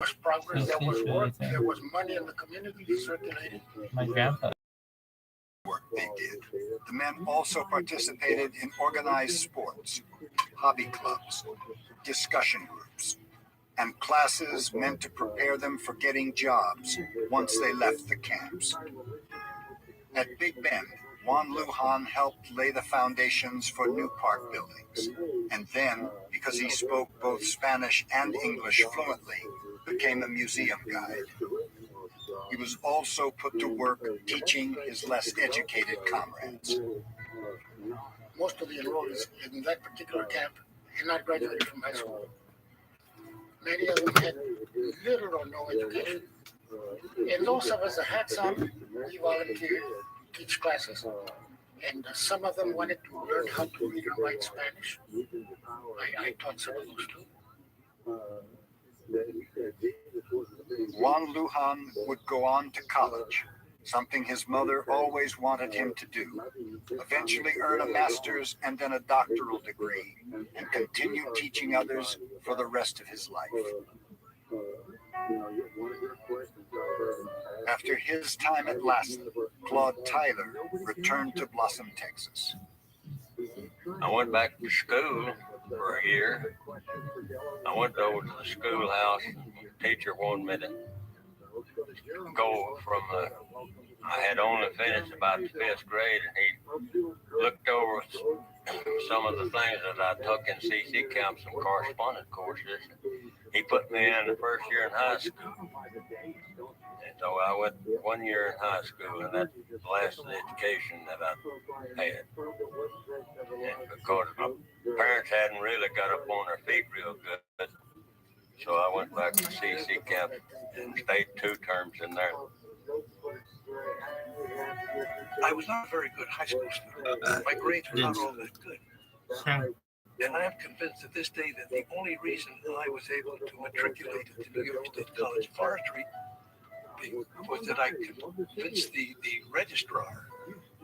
was progress, there was work, there was money in the community circulated. My grandpa. Work they did. The men also participated in organized sports, hobby clubs, discussion groups, and classes meant to prepare them for getting jobs once they left the camps. At Big Bend, Juan Lujan helped lay the foundations for new park buildings, and then, because he spoke both Spanish and English fluently, became a museum guide. He was also put to work teaching his less educated comrades. Most of the enrollees in that particular camp had not graduated from high school. Many of them had little or no education. And those of us that had some, we volunteered to teach classes. And some of them wanted to learn how to read and write Spanish. I taught some of those too. Juan Lujan would go on to college, something his mother always wanted him to do, eventually earn a master's and then a doctoral degree, and continue teaching others for the rest of his life. After his time at Lassen, Claude Tyler returned to Blossom, Texas. I went back to school for a year. I went over to the schoolhouse. The teacher wanted me to go from I had only finished about the 5th grade, and he looked over some of the things that I took in CC camps and correspondence courses. He put me in the first year in high school. And so I went 1 year in high school, and that's the last education that I had. And because my parents hadn't really got up on their feet real good, so I went back to CC camp and stayed 2 terms in there. I was not a very good high school student. My grades were not all that good. And I am convinced to this day that the only reason I was able to matriculate at the New York State College of Forestry was that I convinced the registrar,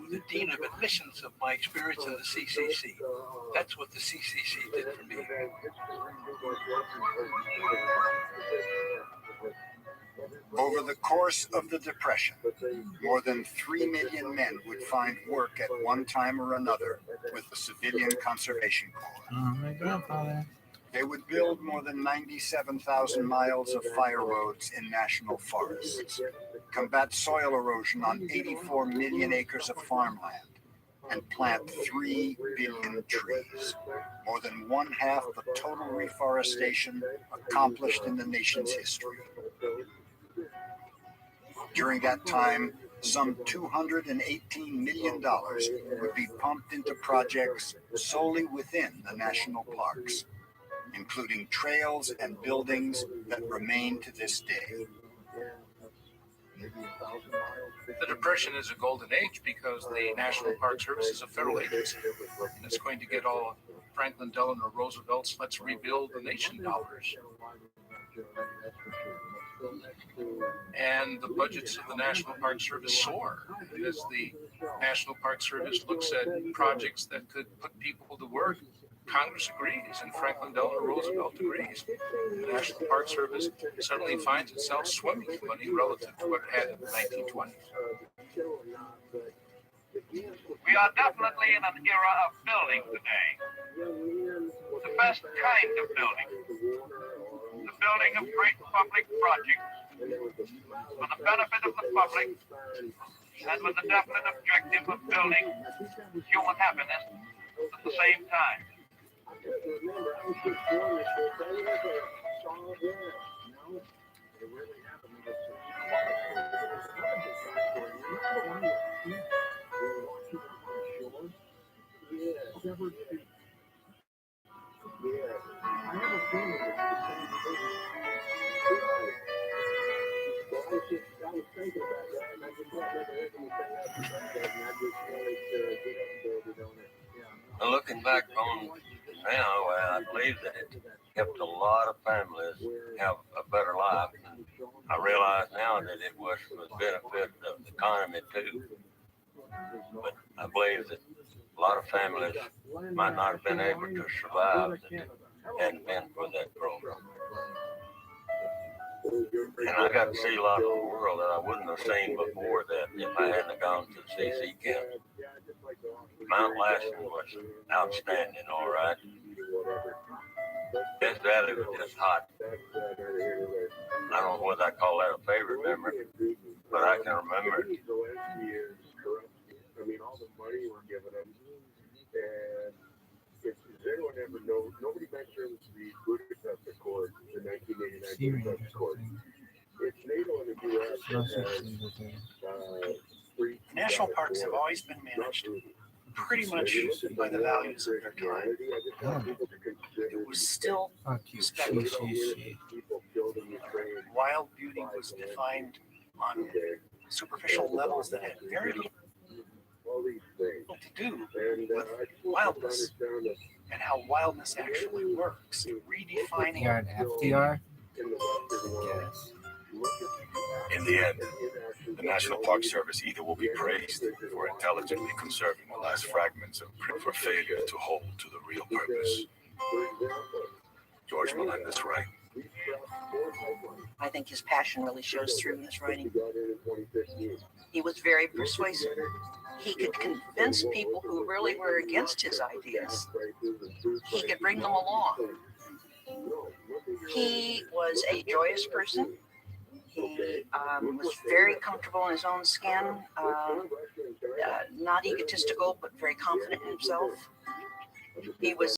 the dean of admissions, of my experience in the CCC. That's what the CCC did for me. Over the course of the Depression, more than 3 million men would find work at one time or another with the Civilian Conservation Corps. Oh, my grandfather. They would build more than 97,000 miles of fire roads in national forests, combat soil erosion on 84 million acres of farmland, and plant 3 billion trees, more than 1/2 the total reforestation accomplished in the nation's history. During that time, some $218 million would be pumped into projects solely within the national parks, including trails and buildings that remain to this day. The Depression is a golden age because the National Park Service is a federal agency, and it's going to get all Franklin Delano Roosevelt's "Let's Rebuild the Nation" dollars. And the budgets of the National Park Service soar as the National Park Service looks at projects that could put people to work. Congress agrees, and Franklin Delano Roosevelt agrees. The National Park Service suddenly finds itself swimming in money relative to what it had in the 1920s. We are definitely in an era of building today. The best kind of building. The building of great public projects for the benefit of the public and with the definite objective of building human happiness at the same time. Looking back on now, I believe that it helped a lot of families have a better life. And I realize now that it was for the benefit of the economy too. But I believe that a lot of families might not have been able to survive if it hadn't been for that program. And I got to see a lot of the world that I wouldn't have seen before that if I hadn't gone to the CC camp. Mount Lassen was outstanding, all right. Yes, that it was just hot. I don't know whether I call that a favorite memory, but I can remember it. I mean, all the money we're giving them, and if anyone ever knows, nobody mentions the Budapest Accord, the 1989 Budapest Accord. It's NATO and the U.S. that has National parks have always been managed pretty much by the values of their time. It was still spectacle. Wild beauty was defined on superficial levels that had very little to do with wildness and how wildness actually works. Redefining FDR and FDR? Yes. In the end, the National Park Service either will be praised for intelligently conserving the last fragments of for failure to hold to the real purpose. George Melendez, right? I think his passion really shows through in his writing. He was very persuasive. He could convince people who really were against his ideas. He could bring them along. He was a joyous person. He was very comfortable in his own skin, not egotistical, but very confident in himself. He was